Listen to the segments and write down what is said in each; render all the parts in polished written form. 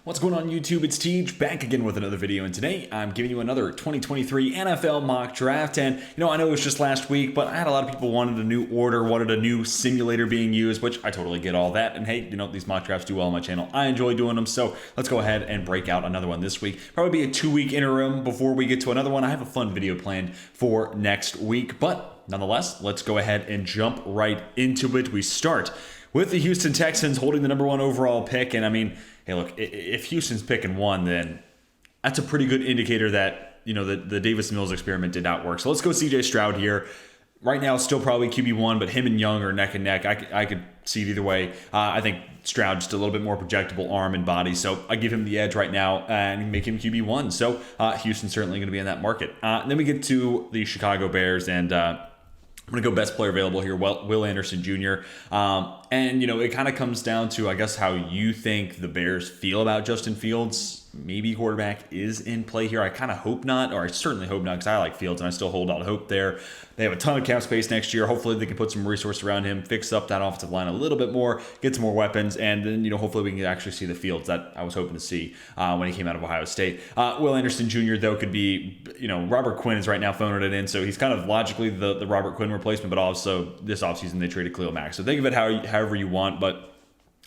What's going on YouTube? It's Teej back again with another video, and today I'm giving you another 2023 NFL mock draft. And I know it was just last week, but I had a lot of people wanted a new order, wanted a new simulator being used, which I totally get all that. And hey, these mock drafts do well on my channel. I enjoy doing them, so let's go ahead and break out another one this week. Probably be a 2-week interim before we get to another one. I have a fun video planned for next week, but nonetheless, let's go ahead and jump right into it. We start with the Houston Texans holding the number 1 overall pick, and hey, look, if Houston's picking 1, then that's a pretty good indicator that, the Davis Mills experiment did not work. So let's go CJ Stroud here. Right now, still probably QB1, but him and Young are neck and neck. I could see it either way. I think Stroud just a little bit more projectable arm and body, so I give him the edge right now and make him QB1. So Houston's certainly going to be in that market. Then we get to the Chicago Bears, and I'm going to go best player available here, Will Anderson Jr. And, it kind of comes down to, I guess, how you think the Bears feel about Justin Fields. Maybe quarterback is in play here. I kind of hope not, or I certainly hope not, because I like Fields and I still hold out hope there. They have a ton of cap space next year. Hopefully they can put some resource around him, fix up that offensive line a little bit more, get some more weapons, and then, hopefully we can actually see the Fields that I was hoping to see when he came out of Ohio State. Will Anderson Jr., though, could be, Robert Quinn is right now phoning it in, so he's kind of logically the Robert Quinn replacement, but also this offseason they traded Khalil Mack. So think of it however you want, but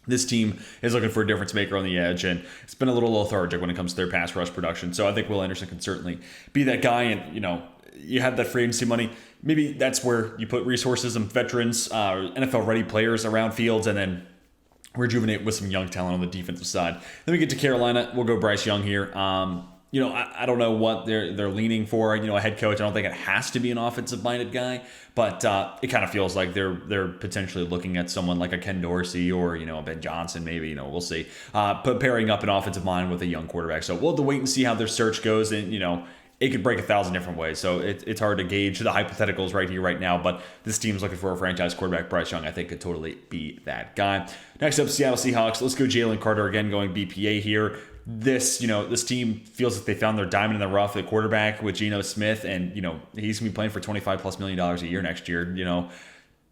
this team is looking for a difference maker on the edge, and it's been a little lethargic when it comes to their pass rush production. So I think Will Anderson can certainly be that guy, and, you have that free agency money. Maybe that's where you put resources and veterans, NFL-ready players around Fields, and then rejuvenate with some young talent on the defensive side. Then we get to Carolina. We'll go Bryce Young here. I don't know what they're leaning for. A head coach. I don't think it has to be an offensive-minded guy, but it kind of feels like they're potentially looking at someone like a Ken Dorsey or Ben Johnson. Maybe we'll see. But pairing up an offensive mind with a young quarterback. So we'll have to wait and see how their search goes, and it could break 1,000 different ways. So it's hard to gauge the hypotheticals right here, right now. But this team's looking for a franchise quarterback. Bryce Young, I think, could totally be that guy. Next up, Seattle Seahawks. Let's go Jalen Carter again, going BPA here. This team feels like they found their diamond in the rough at quarterback with Geno Smith, and, he's going to be playing for $25+ million a year next year.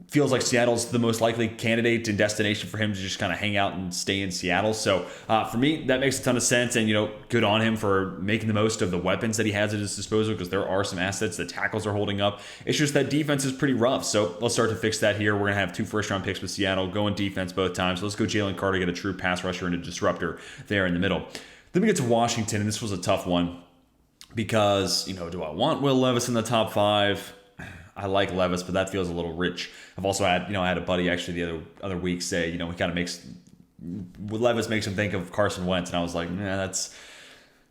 Feels like Seattle's the most likely candidate and destination for him to just kind of hang out and stay in Seattle. So for me, that makes a ton of sense, and, good on him for making the most of the weapons that he has at his disposal, because there are some assets. The tackles are holding up. It's just that defense is pretty rough. So let's start to fix that here. We're going to have 2 first-round picks with Seattle, going defense both times. So let's go Jalen Carter, get a true pass rusher and a disruptor there in the middle. Then we get to Washington, and this was a tough one because, do I want Will Levis in the top 5? I like Levis, but that feels a little rich. I've also had, I had a buddy actually the other week say, he kind of Levis makes him think of Carson Wentz, and I was like, that's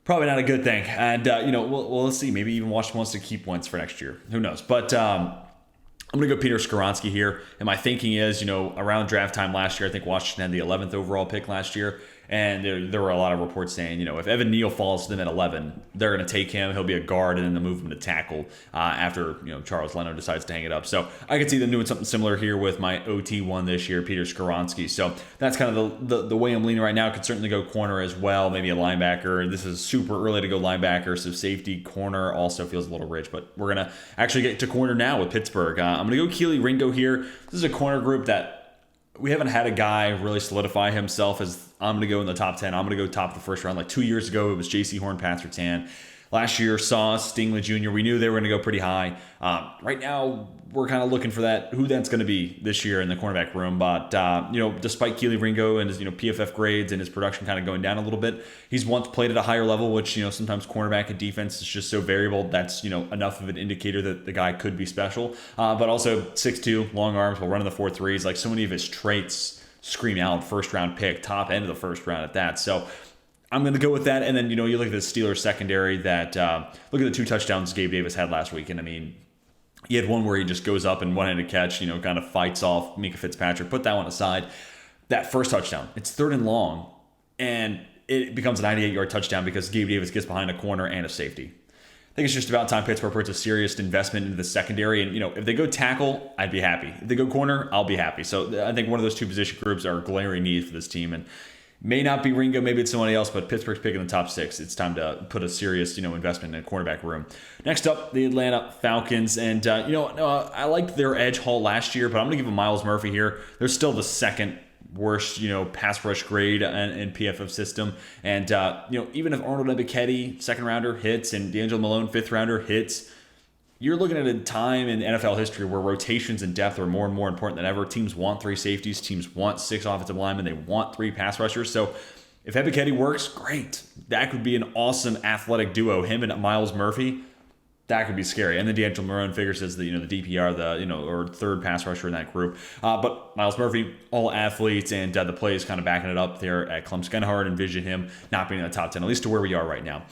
probably not a good thing. And, well, let's see. Maybe even Washington wants to keep Wentz for next year. Who knows? But I'm going to go Peter Skaronski here. And my thinking is, around draft time last year, I think Washington had the 11th overall pick last year. And there were a lot of reports saying, if Evan Neal falls to them at 11, they're going to take him. He'll be a guard, and then they'll move him to tackle after Charles Leno decides to hang it up. So I could see them doing something similar here with my OT one this year, Peter Skaronski. So that's kind of the way I'm leaning right now. Could certainly go corner as well, maybe a linebacker. This is super early to go linebacker, so safety, corner also feels a little rich. But we're going to actually get to corner now with Pittsburgh. I'm going to go Keely Ringo here. This is a corner group that we haven't had a guy really solidify himself as I'm going to go in the top 10. I'm going to go top of the first round. Like 2 years ago, it was J.C. Horn-Patterson. Last year, Sauce, Stingley Jr. We knew they were going to go pretty high. Right now, we're kind of looking for who that's going to be this year in the cornerback room. But, despite Keely Ringo and his, PFF grades and his production kind of going down a little bit, he's once played at a higher level, which, sometimes cornerback and defense is just so variable. That's, enough of an indicator that the guy could be special. But also 6'2", long arms, will run in the 4.3s. Like, so many of his traits scream out first round pick, top end of the first round at that. So I'm going to go with that. And then, you look at the Steelers secondary that, look at the 2 touchdowns Gabe Davis had last week. And he had one where he just goes up and one-handed catch, kind of fights off Minkah Fitzpatrick. Put that one aside. That first touchdown, it's 3rd and long, and it becomes a 98-yard touchdown because Gabe Davis gets behind a corner and a safety. I think it's just about time Pittsburgh puts a serious investment into the secondary. And, if they go tackle, I'd be happy. If they go corner, I'll be happy. So I think one of those 2 position groups are glaring needs for this team. And May not be Ringo, maybe it's somebody else, but Pittsburgh's picking the top 6. It's time to put a serious, investment in a cornerback room. Next up, the Atlanta Falcons. And, I liked their edge haul last year, but I'm going to give them Myles Murphy here. They're still the second worst, pass rush grade in PFF system. And, even if Arnold Mckee, second rounder, hits, and D'Angelo Malone, fifth rounder, hits, you're looking at a time in NFL history where rotations and depth are more and more important than ever. Teams want 3 safeties. Teams want 6 offensive linemen. They want 3 pass rushers. So if Ebiketie works, great. That could be an awesome athletic duo. Him and Myles Murphy, that could be scary. And then D'Angelo Malone figures as the DPR, or third pass rusher in that group. But Myles Murphy, all athletes, and the play is kind of backing it up there at Clemson. Kind of hard to envision him not being in the top 10, at least to where we are right now.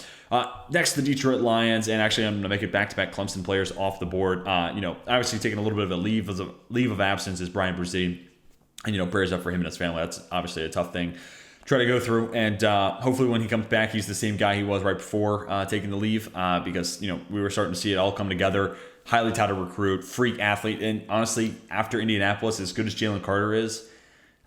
Next, the Detroit Lions, and actually I'm going to make it back-to-back Clemson players off the board. Obviously taking a little bit of a leave of absence is Brian Brzee, and prayers up for him and his family. That's obviously a tough thing try to go through, and hopefully when he comes back, he's the same guy he was right before taking the leave, because we were starting to see it all come together. Highly touted recruit, freak athlete, and honestly, after Indianapolis, as good as Jalen Carter is,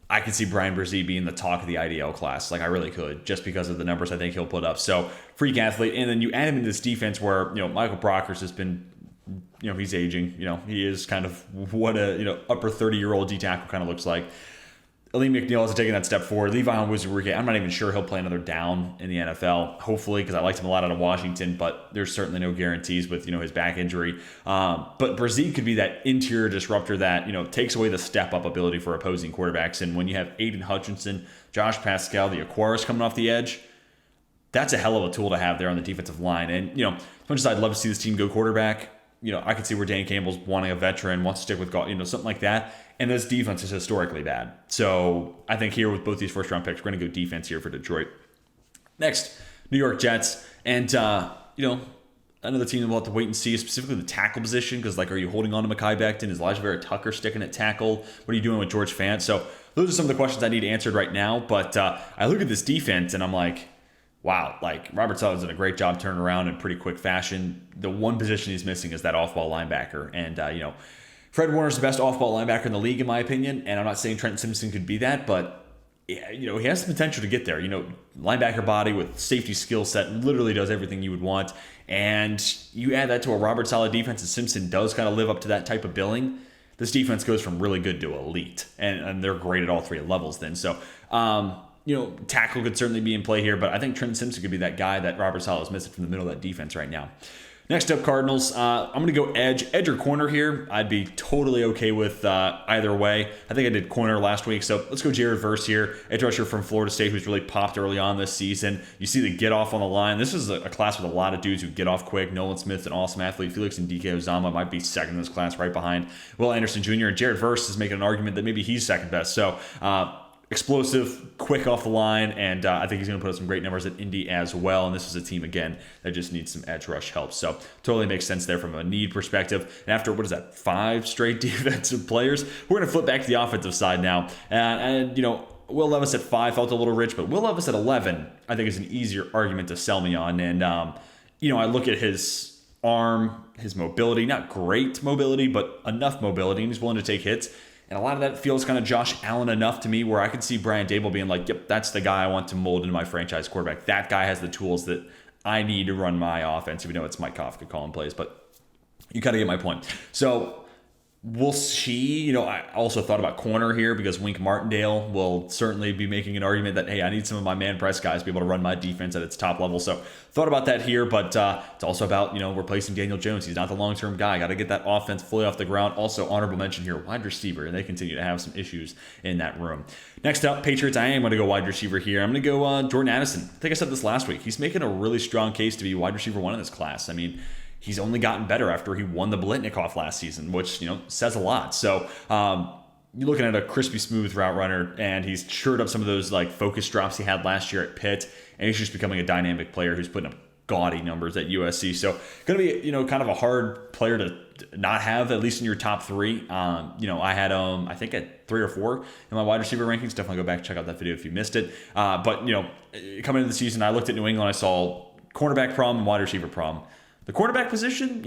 I could see Brian Brzee being the talk of the IDL class. Like, I really could, just because of the numbers I think he'll put up. So, freak athlete, and then you add him in this defense where Michael Brockers has been, he's aging. He is kind of what a upper 30-year-old D tackle kind of looks like. Aleem McNeil has taken that step forward. Levi Onwuzurike, I'm not even sure he'll play another down in the NFL, hopefully, because I liked him a lot out of Washington, but there's certainly no guarantees with, his back injury. But Brzee could be that interior disruptor that, takes away the step-up ability for opposing quarterbacks. And when you have Aiden Hutchinson, Josh Pascal, the Aquarius coming off the edge, that's a hell of a tool to have there on the defensive line. And, as much as I'd love to see this team go quarterback, I could see where Dan Campbell's wanting a veteran, wants to stick with, something like that. And this defense is historically bad. So I think here with both these first-round picks, we're going to go defense here for Detroit. Next, New York Jets. And, another team that we'll have to wait and see, specifically the tackle position, because, are you holding on to Mekhi Becton? Is Elijah Vera Tucker sticking at tackle? What are you doing with George Fant? So those are some of the questions I need answered right now. But I look at this defense, and I'm like, wow, Robert Saleh's done a great job turning around in pretty quick fashion. The one position he's missing is that off-ball linebacker. And, Fred Warner's the best off-ball linebacker in the league, in my opinion, and I'm not saying Trenton Simpson could be that, but he has the potential to get there. Linebacker body with safety skill set, literally does everything you would want, and you add that to a Robert Saleh defense, and Simpson does kind of live up to that type of billing. This defense goes from really good to elite, and they're great at all 3 levels then. So, tackle could certainly be in play here, but I think Trenton Simpson could be that guy that Robert Saleh is missing from the middle of that defense right now. Next up, Cardinals. I'm going to go edge or corner here. I'd be totally okay with either way. I think I did corner last week, so let's go Jared Verse here, edge rusher from Florida State, who's really popped early on this season. You see the get off on the line. This is a class with a lot of dudes who get off quick. Nolan Smith, an awesome athlete. Felix and DK Ozama might be second in this class, right behind Will Anderson Jr. And Jared Verse is making an argument that maybe he's second best. So, explosive, quick off the line, and I think he's going to put up some great numbers at Indy as well. And this is a team, again, that just needs some edge rush help. So totally makes sense there from a need perspective. And after, 5 straight defensive players, we're going to flip back to the offensive side now. And Will Levis at 5 felt a little rich, but Will Levis at 11, I think, is an easier argument to sell me on. And, I look at his arm, his mobility, not great mobility, but enough mobility, and he's willing to take hits. And a lot of that feels kind of Josh Allen enough to me, where I could see Brian Daboll being like, yep, that's the guy I want to mold into my franchise quarterback. That guy has the tools that I need to run my offense, even though it's Mike Kafka calling plays. But you kind of get my point. So we'll see. I also thought about corner here because Wink Martindale will certainly be making an argument that, hey, I need some of my man press guys to be able to run my defense at its top level. So thought about that here, but it's also about, replacing Daniel Jones. He's not the long-term guy. Got to get that offense fully off the ground. Also, honorable mention here, wide receiver, and they continue to have some issues in that room. Next up, Patriots. I am going to go wide receiver here. I'm going to go Jordan Addison. I think I said this last week. He's making a really strong case to be wide receiver 1 in this class. I mean, he's only gotten better after he won the Biletnikoff last season, which, says a lot. So you're looking at a crispy smooth route runner, and he's shored up some of those focus drops he had last year at Pitt, and he's just becoming a dynamic player who's putting up gaudy numbers at USC. So going to be, kind of a hard player to not have, at least in your top 3. I had I think at 3 or 4 in my wide receiver rankings. Definitely go back and check out that video if you missed it. But coming into the season, I looked at New England. I saw cornerback problem and wide receiver problem. The quarterback position,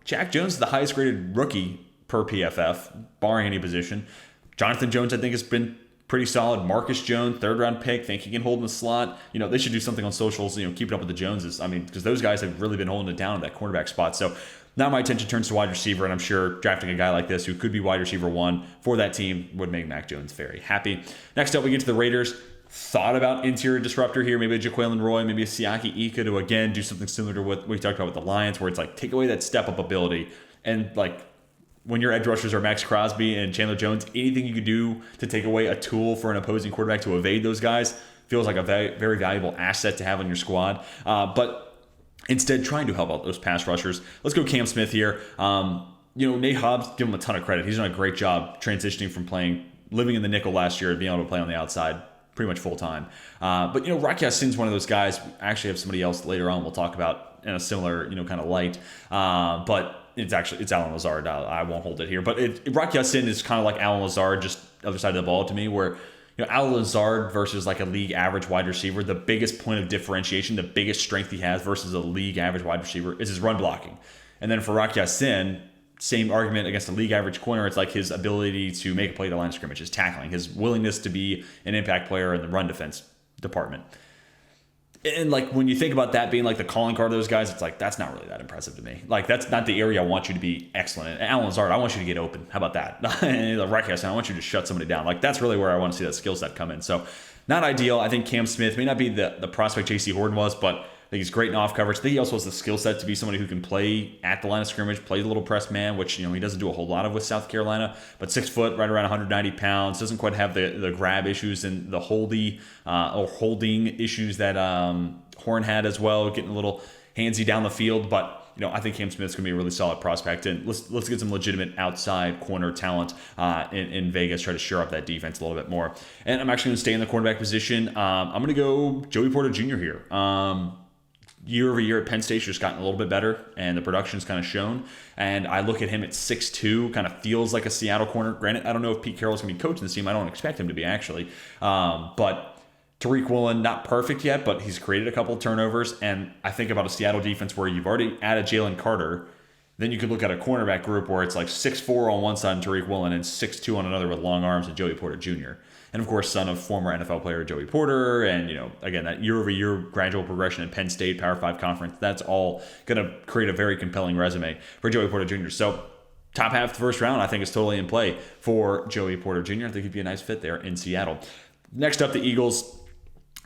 Jack Jones is the highest graded rookie per PFF, barring any position. Jonathan Jones, I think, has been pretty solid. Marcus Jones, 3rd-round pick, think he can hold in the slot. They should do something on socials, keeping up with the Joneses. I mean, because those guys have really been holding it down at that cornerback spot. So now my attention turns to wide receiver, and I'm sure drafting a guy like this who could be wide receiver 1 for that team would make Mac Jones very happy. Next up, we get to the Raiders. Thought about interior disruptor here, maybe a Jaquelin Roy, maybe a Siaki Ika to, again, do something similar to what we talked about with the Lions, where it's like take away that step-up ability. And, like, when your edge rushers are Max Crosby and Chandler Jones, anything you could do to take away a tool for an opposing quarterback to evade those guys feels like a very, very valuable asset to have on your squad. But instead, trying to help out those pass rushers. Let's go Cam Smith here. Nate Hobbs, give him a ton of credit. He's done a great job transitioning from living in the nickel last year and being able to play on the outside pretty much full time. But Rocky Ya-Sin's one of those guys. I actually have somebody else later on we'll talk about in a similar, kind of light. But it's Allen Lazard. I won't hold it here. But Rocky Ya-Sin is kind of like Allen Lazard, just other side of the ball to me, where Allen Lazard versus like a league average wide receiver, the biggest point of differentiation, the biggest strength he has versus a league average wide receiver is his run blocking. And then for Rocky Ya-Sin, same argument against a league average corner. It's like his ability to make a play at the line of scrimmage, his tackling, his willingness to be an impact player in the run defense department. And like when you think about that being like the calling card of those guys, it's like that's not really that impressive to me. Like that's not the area I want you to be excellent in. Allen Lazard, I want you to get open. How about that? And the Rocky Ya-Sin, I want you to shut somebody down. Like that's really where I want to see that skill set come in. So not ideal. I think Cam Smith may not be the prospect J.C. Horton was, but I think he's great in off coverage. I think he also has the skill set to be somebody who can play at the line of scrimmage, play the little press man, which he doesn't do a whole lot of with South Carolina. But 6 foot, right around 190 pounds, doesn't quite have the grab issues and the holding issues that Horn had as well, getting a little handsy down the field. But I think Cam Smith's going to be a really solid prospect, and let's get some legitimate outside corner talent in Vegas. Try to shore up that defense a little bit more. And I'm actually going to stay in the cornerback position. I'm going to go Joey Porter Jr. here. Year over year at Penn State, just gotten a little bit better, and the production's kind of shown. And I look at him at 6'2", kind of feels like a Seattle corner. Granted, I don't know if Pete Carroll's going to be coaching this team. I don't expect him to be, actually. But Tariq Woolen, not perfect yet, but he's created a couple of turnovers. And I think about a Seattle defense where you've already added Jalen Carter. Then you could look at a cornerback group where it's like 6'4" on one side and Tariq Woolen, and 6'2" on another with long arms and Joey Porter Jr. And of course, son of former NFL player Joey Porter, and again, that year-over-year gradual progression in Penn State Power 5 conference. That's all going to create a very compelling resume for Joey Porter Jr. So, top half of the first round, I think, is totally in play for Joey Porter Jr. I think he'd be a nice fit there in Seattle. Next up, the Eagles.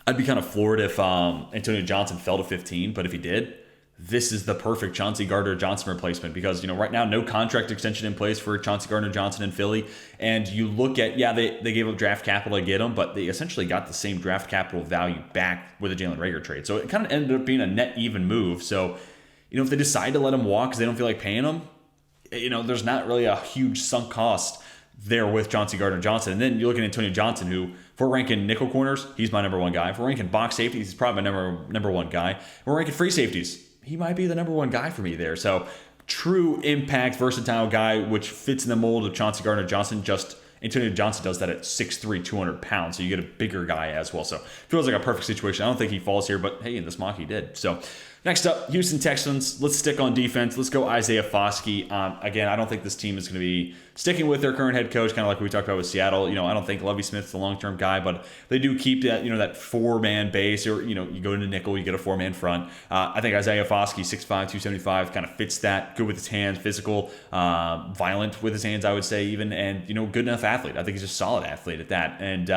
I'd be kind of floored if Antonio Johnson fell to 15, but if he did, this is the perfect Chauncey Gardner-Johnson replacement because, right now, no contract extension in place for Chauncey Gardner-Johnson in Philly. And you look at, they gave up draft capital to get him, but they essentially got the same draft capital value back with the Jalen Reagor trade. So it kind of ended up being a net even move. So, if they decide to let him walk because they don't feel like paying him, there's not really a huge sunk cost there with Chauncey Gardner-Johnson. And then you look at Antonio Johnson, who, if we're ranking nickel corners, he's my number one guy. If we're ranking box safeties, he's probably my number one guy. If we're ranking free safeties, he might be the number one guy for me there. So true impact, versatile guy, which fits in the mold of Chauncey Gardner-Johnson. Just Antonio Johnson does that at 6'3", 200 pounds. So you get a bigger guy as well. So feels like a perfect situation. I don't think he falls here, but hey, in this mock he did. So next up, Houston Texans. Let's stick on defense. Let's go Isaiah Foskey. Again, I don't think this team is going to be sticking with their current head coach, kind of like we talked about with Seattle. I don't think Lovie Smith's the long-term guy, but they do keep that, that four-man base. Or, you go into nickel, you get a four-man front. I think Isaiah Foskey, 6'5", 275, kind of fits that. Good with his hands, physical, violent with his hands, I would say even, and, good enough athlete. I think he's a solid athlete at that. And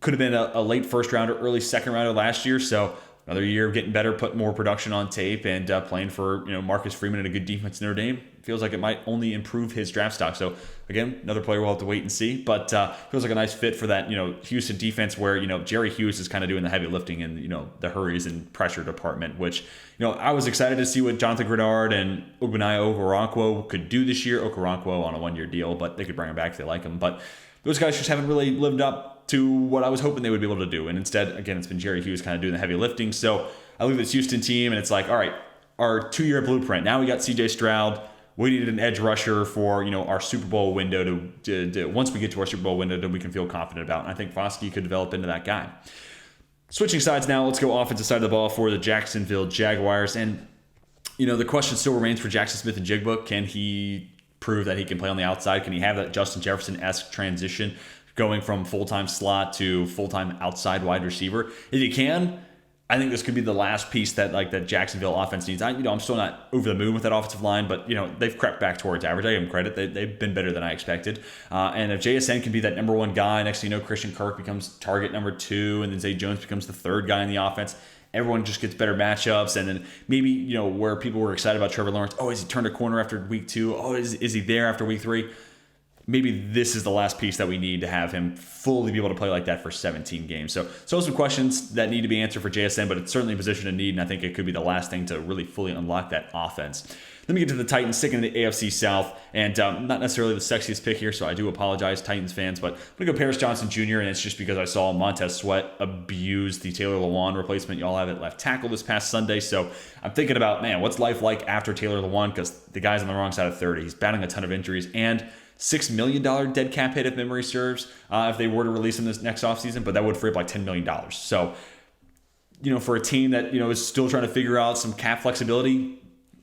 could have been a late first-rounder, early second-rounder last year, so another year of getting better, putting more production on tape, and playing for Marcus Freeman and a good defense in Notre Dame. Feels like it might only improve his draft stock. So again, another player we'll have to wait and see. But feels like a nice fit for that Houston defense where Jerry Hughes is kind of doing the heavy lifting in the hurries and pressure department. Which I was excited to see what Jonathan Grenard and Ogbonnia Okoronkwo could do this year. Okoronkwo on a 1-year deal, but they could bring him back if they like him. But those guys just haven't really lived up to what I was hoping they would be able to do. And instead, again, it's been Jerry Hughes kind of doing the heavy lifting. So I look at this Houston team, and it's like, all right, our 2-year blueprint. Now we got C.J. Stroud. We needed an edge rusher for our Super Bowl window to once we get to our Super Bowl window that we can feel confident about. And I think Foskey could develop into that guy. Switching sides now, let's go offensive side of the ball for the Jacksonville Jaguars. And the question still remains for Jackson Smith-Njigba. Can he prove that he can play on the outside? Can he have that Justin Jefferson-esque transition? going from full-time slot to full-time outside wide receiver. If you can, I think this could be the last piece that that Jacksonville offense needs. I'm still not over the moon with that offensive line, but they've crept back towards average. I give them credit; they've been better than I expected. And if JSN can be that number one guy, next thing you know, Christian Kirk becomes target number 2, and then Zay Jones becomes the third guy in the offense. Everyone just gets better matchups, and then maybe where people were excited about Trevor Lawrence. Oh, has he turned a corner after week 2? Oh, is he there after week 3? Maybe this is the last piece that we need to have him fully be able to play like that for 17 games. So some questions that need to be answered for JSN, but it's certainly a position of need, and I think it could be the last thing to really fully unlock that offense. Let me get to the Titans, sticking in the AFC South, and not necessarily the sexiest pick here, so I do apologize, Titans fans, but I'm going to go Paris Johnson Jr., and it's just because I saw Montez Sweat abuse the Taylor Lewan replacement y'all have at left tackle this past Sunday, so I'm thinking about, man, what's life like after Taylor Lewan, because the guy's on the wrong side of 30. He's battling a ton of injuries, and $6 million dead cap hit if memory serves if they were to release him this next offseason, but that would free up like $10 million. So, for a team that, is still trying to figure out some cap flexibility,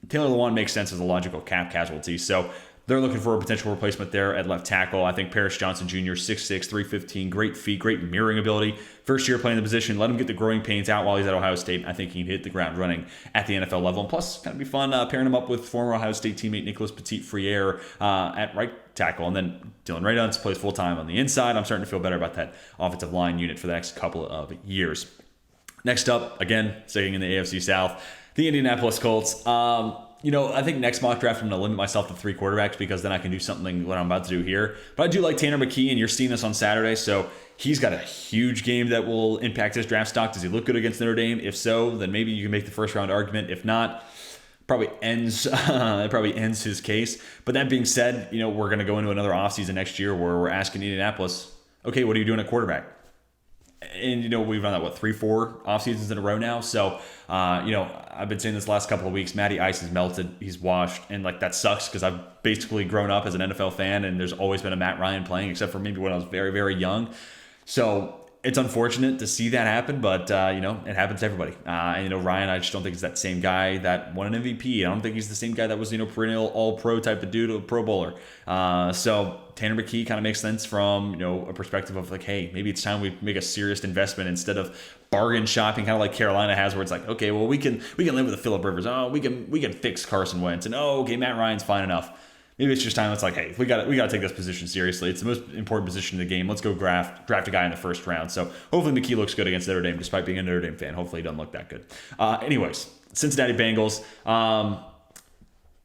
Taylor Lewan makes sense as a logical cap casualty. So they're looking for a potential replacement there at left tackle. I think Paris Johnson Jr., 6'6", 315, great feet, great mirroring ability. First year playing the position, let him get the growing pains out while he's at Ohio State. I think he can hit the ground running at the NFL level. And plus, it's going to be fun pairing him up with former Ohio State teammate Nicholas Petit-Frere at right tackle. And then Dylan Radunz plays full-time on the inside. I'm starting to feel better about that offensive line unit for the next couple of years. Next up, again, sticking in the AFC South, the Indianapolis Colts. I think next mock draft I'm going to limit myself to 3 quarterbacks because then I can do something what I'm about to do here. But I do like Tanner Mckee, and you're seeing this on Saturday, so he's got a huge game that will impact his draft stock. Does he look good against Notre Dame? If so, then maybe you can make the first round argument. If not, it probably ends his case. But that being said, we're going to go into another offseason next year where we're asking Indianapolis, okay, what are you doing at quarterback? And, we've done that, 3-4 off seasons in a row now. So, I've been saying this last couple of weeks, Matty Ice has melted. He's washed. And, that sucks because I've basically grown up as an NFL fan, and there's always been a Matt Ryan playing, except for maybe when I was very, very young. So, it's unfortunate to see that happen, but, it happens to everybody. And, Ryan, I just don't think he's that same guy that won an MVP. I don't think he's the same guy that was, perennial all-pro type of dude, a Pro Bowler. So, Tanner Mckee kind of makes sense from, a perspective of hey, maybe it's time we make a serious investment instead of bargain shopping, kind of like Carolina has, where it's like, okay, well, we can live with the Phillip Rivers. Oh, we can fix Carson Wentz. And, okay, Matt Ryan's fine enough. Maybe it's just time. It's like, hey, we got to take this position seriously. It's the most important position in the game. Let's go draft a guy in the first round. So hopefully Mckee looks good against Notre Dame, despite being a Notre Dame fan. Hopefully he doesn't look that good. Anyways, Cincinnati Bengals.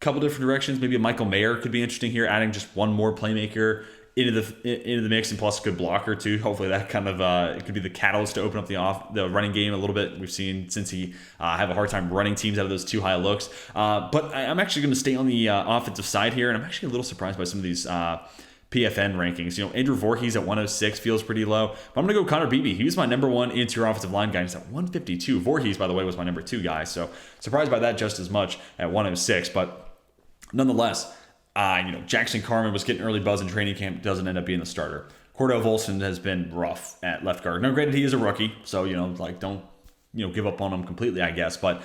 Couple different directions. Maybe a Michael Mayer could be interesting here, adding just one more playmaker into the mix, and plus a good blocker too. Hopefully that kind of it could be the catalyst to open up the running game a little bit. We've seen Cincy have a hard time running teams out of those too high looks. But I'm actually going to stay on the offensive side here, and I'm actually a little surprised by some of these PFN rankings. Andrew Voorhees at 106 feels pretty low. But I'm going to go Connor Beebe. He was my number 1 interior offensive line guy. He's at 152. Voorhees, by the way, was my number 2 guy. So surprised by that just as much at 106. But nonetheless, Jackson Carman was getting early buzz in training camp, doesn't end up being the starter. Cordell Volson has been rough at left guard. Now, granted, he is a rookie, so, don't, give up on him completely, I guess. But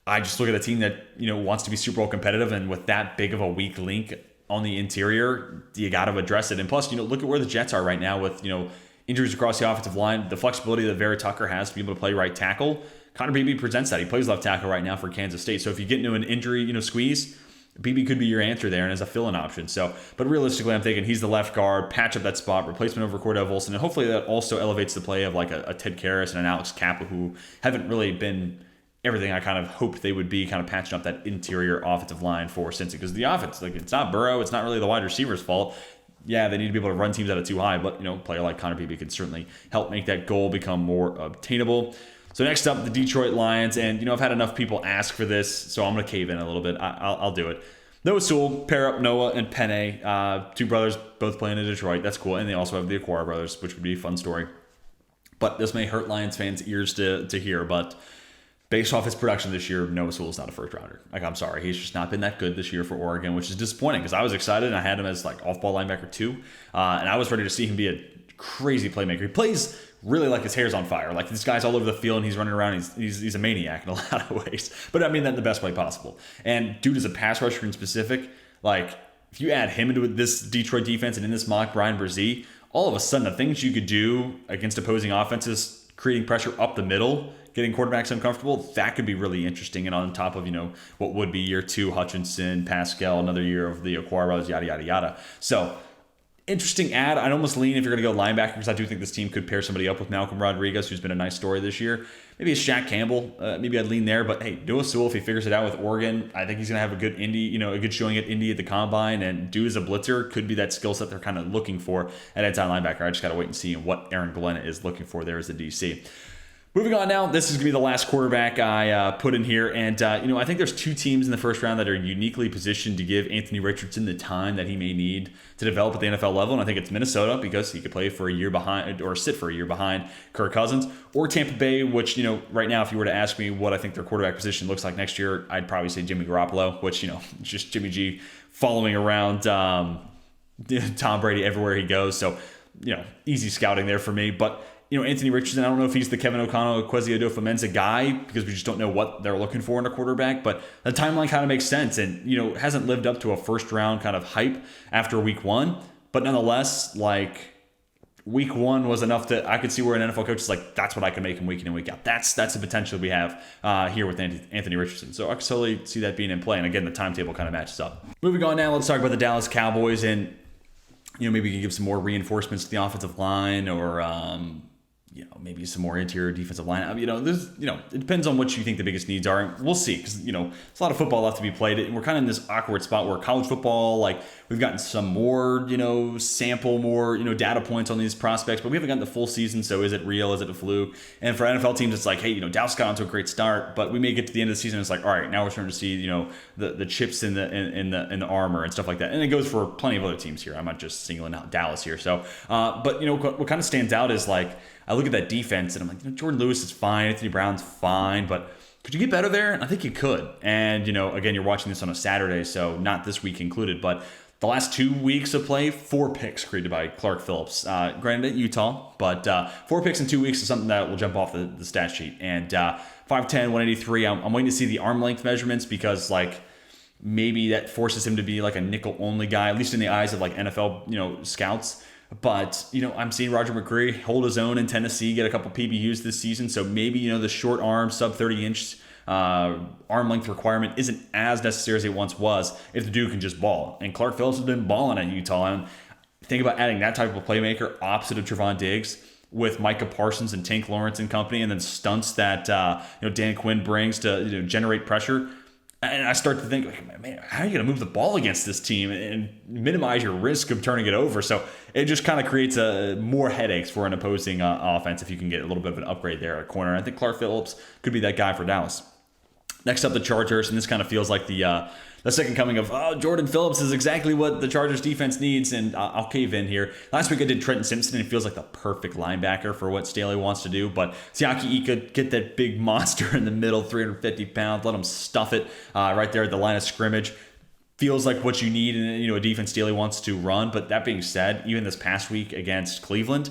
I just look at a team that, wants to be Super Bowl competitive, and with that big of a weak link on the interior, you got to address it. And plus, look at where the Jets are right now with, injuries across the offensive line, the flexibility that Vera Tucker has to be able to play right tackle. Connor Beebe presents that. He plays left tackle right now for Kansas State. So if you get into an injury, squeeze, BB could be your answer there and as a fill-in option. So, but realistically, I'm thinking he's the left guard, patch up that spot, replacement over Cordell Volson, and hopefully that also elevates the play of a Ted Karras and an Alex Kappa, who haven't really been everything I kind of hoped they would be, kind of patching up that interior offensive line for Cincy. Because the offense, it's not Burrow, it's not really the wide receiver's fault. Yeah, they need to be able to run teams out of too high, but a player like Connor Beebe can certainly help make that goal become more obtainable. So next up, the Detroit Lions, and I've had enough people ask for this, so I'm going to cave in a little bit. I'll do it. Noah Sewell, pair up Noah and Penne, 2 brothers both playing in Detroit. That's cool, and they also have the Aquara brothers, which would be a fun story. But this may hurt Lions fans' ears to hear, but based off his production this year, Noah Sewell is not a first rounder. I'm sorry, he's just not been that good this year for Oregon, which is disappointing because I was excited and I had him as off-ball linebacker 2, and I was ready to see him be a crazy playmaker. He plays really like his hair's on fire. This guy's all over the field and he's running around. He's a maniac in a lot of ways. But I mean that in the best way possible. And dude is a pass rusher in specific. If you add him into this Detroit defense and in this mock Brian Brzee, all of a sudden the things you could do against opposing offenses, creating pressure up the middle, getting quarterbacks uncomfortable, that could be really interesting. And on top of, what would be year 2, Hutchinson, Pascal, another year of the Aquaros, yada, yada, yada. So interesting ad. I'd almost lean if you're going to go linebacker, because I do think this team could pair somebody up with Malcolm Rodriguez, who's been a nice story this year. Maybe a Shaq Campbell. Maybe I'd lean there. But hey, Noah Sewell, if he figures it out with Oregon, I think he's going to have a good a good showing at Indy at the Combine. And do as a blitzer could be that skill set they're kind of looking for at outside linebacker. I just got to wait and see what Aaron Glenn is looking for there as a DC. Moving on now, this is going to be the last quarterback I put in here. And, I think there's 2 teams in the first round that are uniquely positioned to give Anthony Richardson the time that he may need to develop at the NFL level. And I think it's Minnesota, because he could play for a year behind, or sit for a year behind Kirk Cousins, or Tampa Bay, which, right now, if you were to ask me what I think their quarterback position looks like next year, I'd probably say Jimmy Garoppolo, which, just Jimmy G following around Tom Brady everywhere he goes. So, easy scouting there for me. But Anthony Richardson, I don't know if he's the Kevin O'Connell, Kwesi Adofo-Mensah guy, because we just don't know what they're looking for in a quarterback, but the timeline kind of makes sense, and, hasn't lived up to a first round kind of hype after week 1, but nonetheless, week 1 was enough that I could see where an NFL coach is like, that's what I can make him week in and week out. That's the potential we have here with Anthony Richardson. So I can totally see that being in play, and again, the timetable kind of matches up. Moving on now, let's talk about the Dallas Cowboys, and, maybe we can give some more reinforcements to the offensive line, or, maybe some more interior defensive line. It depends on what you think the biggest needs are. And we'll see, because, there's a lot of football left to be played. And we're kind of in this awkward spot where college football, we've gotten some more, sample, more, data points on these prospects, but we haven't gotten the full season. So is it real? Is it a fluke? And for NFL teams, it's like, hey, Dallas got onto a great start, but we may get to the end of the season. And it's like, all right, now we're starting to see, the chips in the armor and stuff like that. And it goes for plenty of other teams here. I'm not just singling out Dallas here. So, but what kind of stands out is I look at that defense and I'm like, Jordan Lewis is fine, Anthony Brown's fine, but could you get better there? And I think you could. And, again, you're watching this on a Saturday, so not this week included, but the last 2 weeks of play, 4 picks created by Clark Phillips. Granted at Utah, but 4 picks in 2 weeks is something that will jump off the stat sheet. And 5'10", 183, I'm waiting to see the arm length measurements, because, maybe that forces him to be a nickel-only guy, at least in the eyes of, NFL, scouts. But, I'm seeing Roger McCreary hold his own in Tennessee, get a couple PBUs this season. So maybe, the short arm, sub 30-inch arm length requirement isn't as necessary as it once was if the dude can just ball. And Clark Phillips has been balling at Utah. And think about adding that type of a playmaker opposite of Trevon Diggs with Micah Parsons and Tank Lawrence and company, and then stunts that, Dan Quinn brings to, generate pressure. And I start to think, man, how are you going to move the ball against this team and minimize your risk of turning it over? So it just kind of creates more headaches for an opposing offense if you can get a little bit of an upgrade there at corner. I think Clark Phillips could be that guy for Dallas. Next up, the Chargers, and this kind of feels like the second coming of Jordan Phillips is exactly what the Chargers defense needs, and I'll cave in here. Last week I did Trenton Simpson, and it feels like the perfect linebacker for what Staley wants to do, but Siaki Ika, get that big monster in the middle, 350 pounds, let him stuff it right there at the line of scrimmage. Feels like what you need in a defense Staley wants to run. But that being said, even this past week against Cleveland,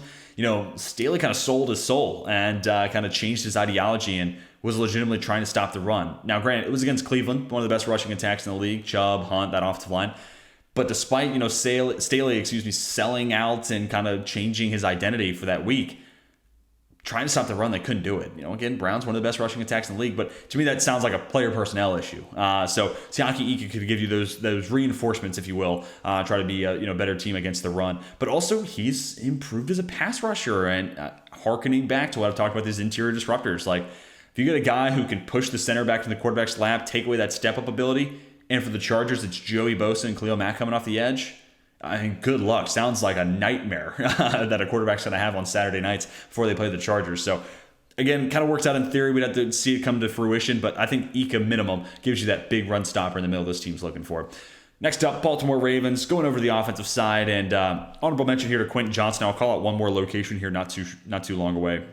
Staley kind of sold his soul and kind of changed his ideology and was legitimately trying to stop the run. Now, granted, it was against Cleveland, one of the best rushing attacks in the league. Chubb, Hunt, that offensive line. But despite Staley, selling out and kind of changing his identity for that week, trying to stop the run, they couldn't do it. Again, Brown's one of the best rushing attacks in the league, but to me that sounds like a player personnel issue. So Siaki Ika could give you those reinforcements, if you will, try to be a better team against the run. But also he's improved as a pass rusher, and hearkening back to what I've talked about, these interior disruptors. If you get a guy who can push the center back to the quarterback's lap, take away that step up ability, and for the Chargers it's Joey Bosa and Khalil Mack coming off the edge, I mean, good luck. Sounds like a nightmare that a quarterback's going to have on Saturday nights before they play the Chargers. So, again, kind of works out in theory. We'd have to see it come to fruition, but I think Ika minimum gives you that big run stopper in the middle this team's looking for. Next up, Baltimore Ravens, going over the offensive side, and honorable mention here to Quentin Johnson. I'll call out one more location here, not too long away,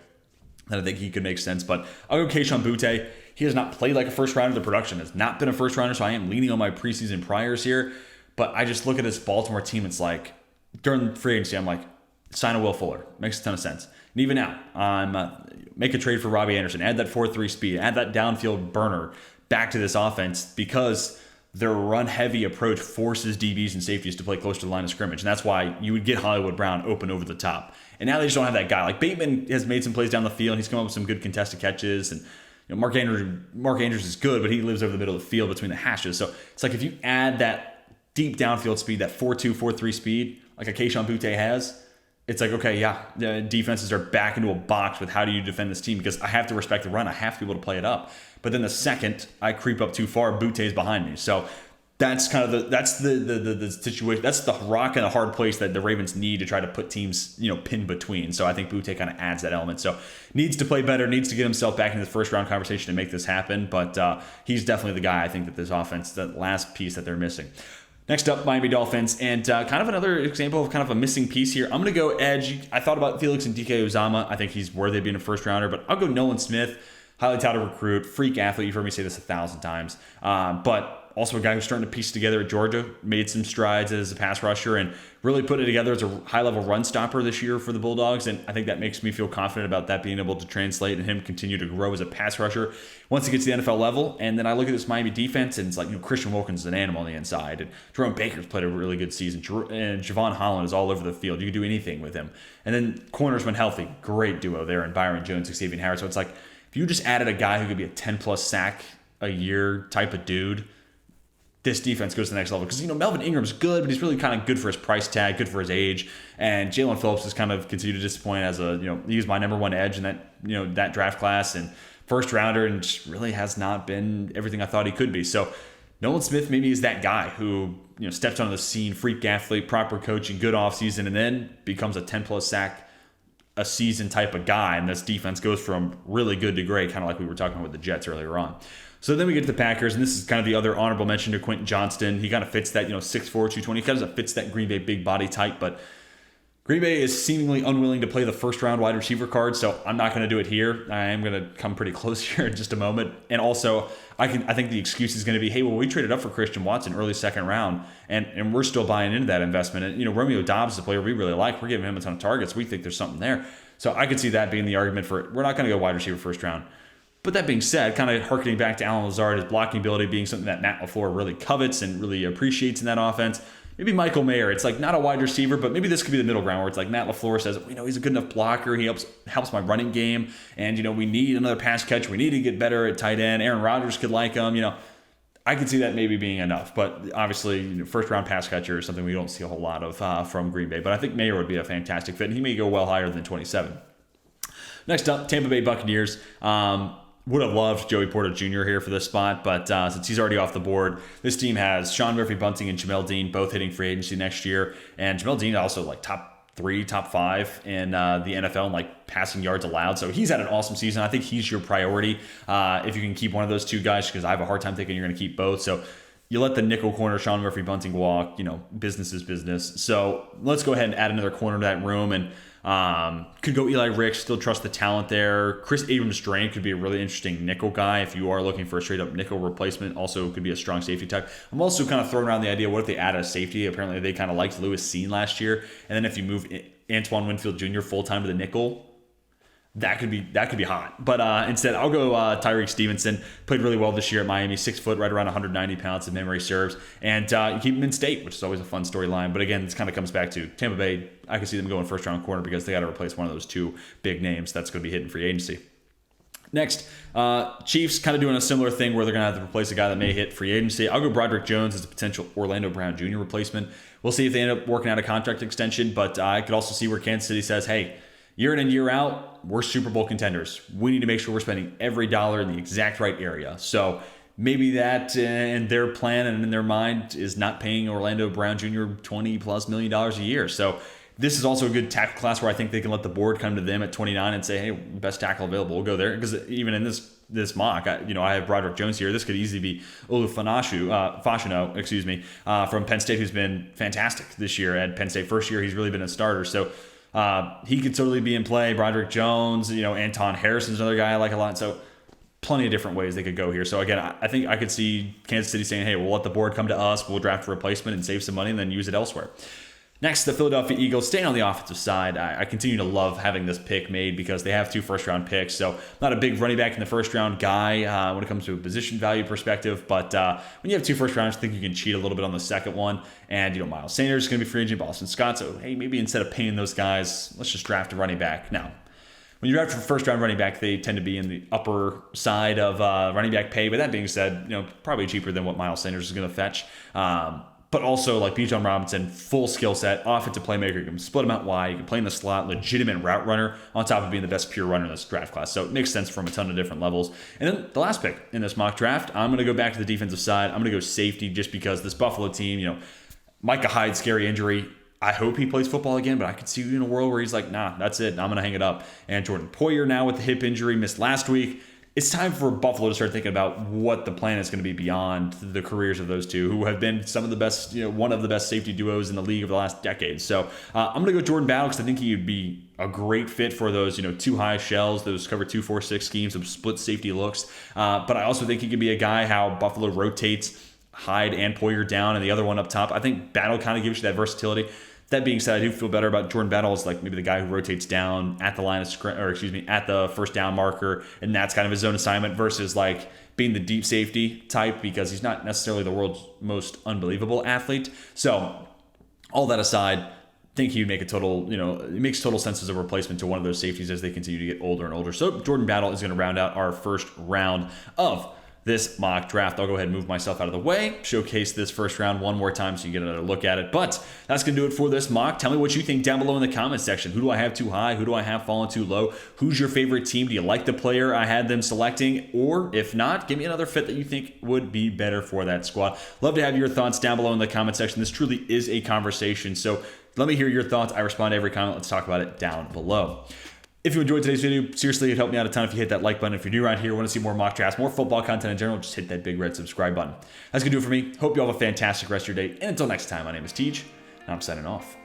and I think he could make sense. But I'll go Kayshon Boutte. He has not played like a first rounder. The production has not been a first rounder, so I am leaning on my preseason priors here. But I just look at this Baltimore team. It's like, during free agency, I'm like, sign a Will Fuller. Makes a ton of sense. And even now, make a trade for Robbie Anderson. Add that 4.3 speed. Add that downfield burner back to this offense, because their run-heavy approach forces DBs and safeties to play close to the line of scrimmage. And that's why you would get Hollywood Brown open over the top. And now they just don't have that guy. Like Bateman has made some plays down the field. He's come up with some good contested catches. And Mark Andrews is good, but he lives over the middle of the field between the hashes. So it's like if you add that deep downfield speed, that 4.2, 4.3 speed, like a Kayshon Boutte has, it's like, okay, yeah, the defenses are back into a box with how do you defend this team, because I have to respect the run. I have to be able to play it up. But then the second I creep up too far, Boutte's behind me. So that's kind of the situation. That's the rock and a hard place that the Ravens need to try to put teams, pinned between. So I think Boutte kind of adds that element. So needs to play better, needs to get himself back into the first round conversation to make this happen. But he's definitely the guy, I think, that this offense, that last piece that they're missing. Next up, Miami Dolphins, and kind of another example of kind of a missing piece here. I'm going to go edge. I thought about Felix and DK Uzama. I think he's worthy of being a first rounder, but I'll go Nolan Smith, highly touted recruit, freak athlete. You've heard me say this 1,000 times, but also a guy who's starting to piece together at Georgia, made some strides as a pass rusher and really put it together as a high-level run stopper this year for the Bulldogs. And I think that makes me feel confident about that being able to translate and him continue to grow as a pass rusher once he gets to the NFL level. And then I look at this Miami defense, and it's like, Christian Wilkins is an animal on the inside. And Jerome Baker's played a really good season. And Javon Holland is all over the field. You can do anything with him. And then corners, when healthy, great duo there. And Byron Jones, Xavier Howard. So it's like, if you just added a guy who could be a 10-plus sack a year type of dude, this defense goes to the next level. Because, Melvin Ingram's good, but he's really kind of good for his price tag, good for his age. And Jalen Phillips has kind of continued to disappoint as he was my number one edge in that, that draft class and first rounder, and just really has not been everything I thought he could be. So Nolan Smith maybe is that guy who, steps onto the scene, freak athlete, proper coaching, good offseason, and then becomes a 10-plus sack a season type of guy. And this defense goes from really good to great, kind of like we were talking about with the Jets earlier on. So then we get to the Packers, and this is kind of the other honorable mention to Quentin Johnston. He kind of fits that, 6'4", 220. He kind of fits that Green Bay big body type, but Green Bay is seemingly unwilling to play the first-round wide receiver card, so I'm not going to do it here. I am going to come pretty close here in just a moment. And also, I think the excuse is going to be, hey, well, we traded up for Christian Watson early second round, and we're still buying into that investment. And, Romeo Doubs is a player we really like. We're giving him a ton of targets. We think there's something there. So I could see that being the argument for, we're not going to go wide receiver first round. But that being said, kind of harkening back to Alan Lazard, his blocking ability being something that Matt LaFleur really covets and really appreciates in that offense. Maybe Michael Mayer, it's like not a wide receiver, but maybe this could be the middle ground where it's like Matt LaFleur says, he's a good enough blocker. He helps my running game. And, we need another pass catch. We need to get better at tight end. Aaron Rodgers could like him. I could see that maybe being enough. But obviously, first round pass catcher is something we don't see a whole lot of from Green Bay. But I think Mayer would be a fantastic fit. And he may go well higher than 27. Next up, Tampa Bay Buccaneers. Would have loved Joey Porter Jr. here for this spot, but since he's already off the board, this team has Sean Murphy-Bunting and Jamel Dean both hitting free agency next year, and Jamel Dean also like top 3, top 5 in the NFL in like passing yards allowed, so he's had an awesome season. I think he's your priority if you can keep one of those two guys, because I have a hard time thinking you're going to keep both. So you let the nickel corner Sean Murphy-Bunting walk. Business is business. So let's go ahead and add another corner to that room, and could go Eli Ricks, still trust the talent there. Chris Abrams-Drain could be a really interesting nickel guy if you are looking for a straight-up nickel replacement. Also could be a strong safety type. I'm also kind of throwing around the idea, what if they add a safety? Apparently they kind of liked Lewis Seen last year. And then if you move Antoine Winfield Jr. full-time to the nickel, that could be hot. But instead, I'll go Tyreek Stevenson. Played really well this year at Miami. 6 foot, right around 190 pounds if memory serves. And you keep him in state, which is always a fun storyline. But again, this kind of comes back to Tampa Bay. I could see them going first round corner because they got to replace one of those two big names that's going to be hitting free agency. Next, Chiefs kind of doing a similar thing where they're going to have to replace a guy that may hit free agency. I'll go Broderick Jones as a potential Orlando Brown Jr. replacement. We'll see if they end up working out a contract extension. But I could also see where Kansas City says, hey, year in and year out, we're Super Bowl contenders. We need to make sure we're spending every dollar in the exact right area. So maybe that in their plan and in their mind is not paying Orlando Brown Jr. $20+ million a year. So this is also a good tackle class where I think they can let the board come to them at 29 and say, hey, best tackle available, we'll go there. Because even in this mock, I have Broderick Jones here. This could easily be Olu Fashanu, from Penn State, who's been fantastic this year at Penn State. First year, he's really been a starter. So he could totally be in play. Broderick Jones, Anton Harrison's another guy I like a lot. So plenty of different ways they could go here. So again, I think I could see Kansas City saying, hey, we'll let the board come to us. We'll draft a replacement and save some money and then use it elsewhere. Next, the Philadelphia Eagles, staying on the offensive side. I continue to love having this pick made because they have 2 first-round picks. So not a big running back in the first-round guy when it comes to a position value perspective. But when you have 2 first-rounders, I think you can cheat a little bit on the second one. And, Miles Sanders is going to be free agent, Boston Scott. So, hey, maybe instead of paying those guys, let's just draft a running back. Now, when you draft a first-round running back, they tend to be in the upper side of running back pay. But that being said, probably cheaper than what Miles Sanders is going to fetch. But also, like Bijan Robinson, full skill set, offensive playmaker. You can split him out wide. You can play in the slot, legitimate route runner, on top of being the best pure runner in this draft class. So it makes sense from a ton of different levels. And then the last pick in this mock draft, I'm going to go back to the defensive side. I'm going to go safety just because this Buffalo team, Micah Hyde, scary injury. I hope he plays football again, but I could see in a world where he's like, nah, that's it. I'm going to hang it up. And Jordan Poyer now with the hip injury, missed last week. It's time for Buffalo to start thinking about what the plan is going to be beyond the careers of those two, who have been some of the best, one of the best safety duos in the league over the last decade. So I'm going to go Jordan Battle because I think he would be a great fit for those, 2 high shells, those cover 2-4-6 schemes, some split safety looks. But I also think he could be a guy how Buffalo rotates Hyde and Poyer down and the other one up top. I think Battle kind of gives you that versatility. That being said, I do feel better about Jordan Battle as like maybe the guy who rotates down at the line of at the first down marker, and that's kind of his zone assignment versus like being the deep safety type because he's not necessarily the world's most unbelievable athlete. So all that aside, I think he would make a total, it makes total sense as a replacement to one of those safeties as they continue to get older and older. So Jordan Battle is going to round out our first round of this mock draft. I'll go ahead and move myself out of the way, showcase this first round one more time so you get another look at it. But that's going to do it for this mock. Tell me what you think down below in the comment section. Who do I have too high? Who do I have fallen too low? Who's your favorite team? Do you like the player I had them selecting? Or if not, give me another fit that you think would be better for that squad. Love to have your thoughts down below in the comment section. This truly is a conversation, so let me hear your thoughts. I respond to every comment. Let's talk about it down below. If you enjoyed today's video, seriously, it'd help me out a ton if you hit that like button. If you're new around here, want to see more mock drafts, more football content in general, just hit that big red subscribe button. That's going to do it for me. Hope you all have a fantastic rest of your day. And until next time, my name is Tej, and I'm signing off.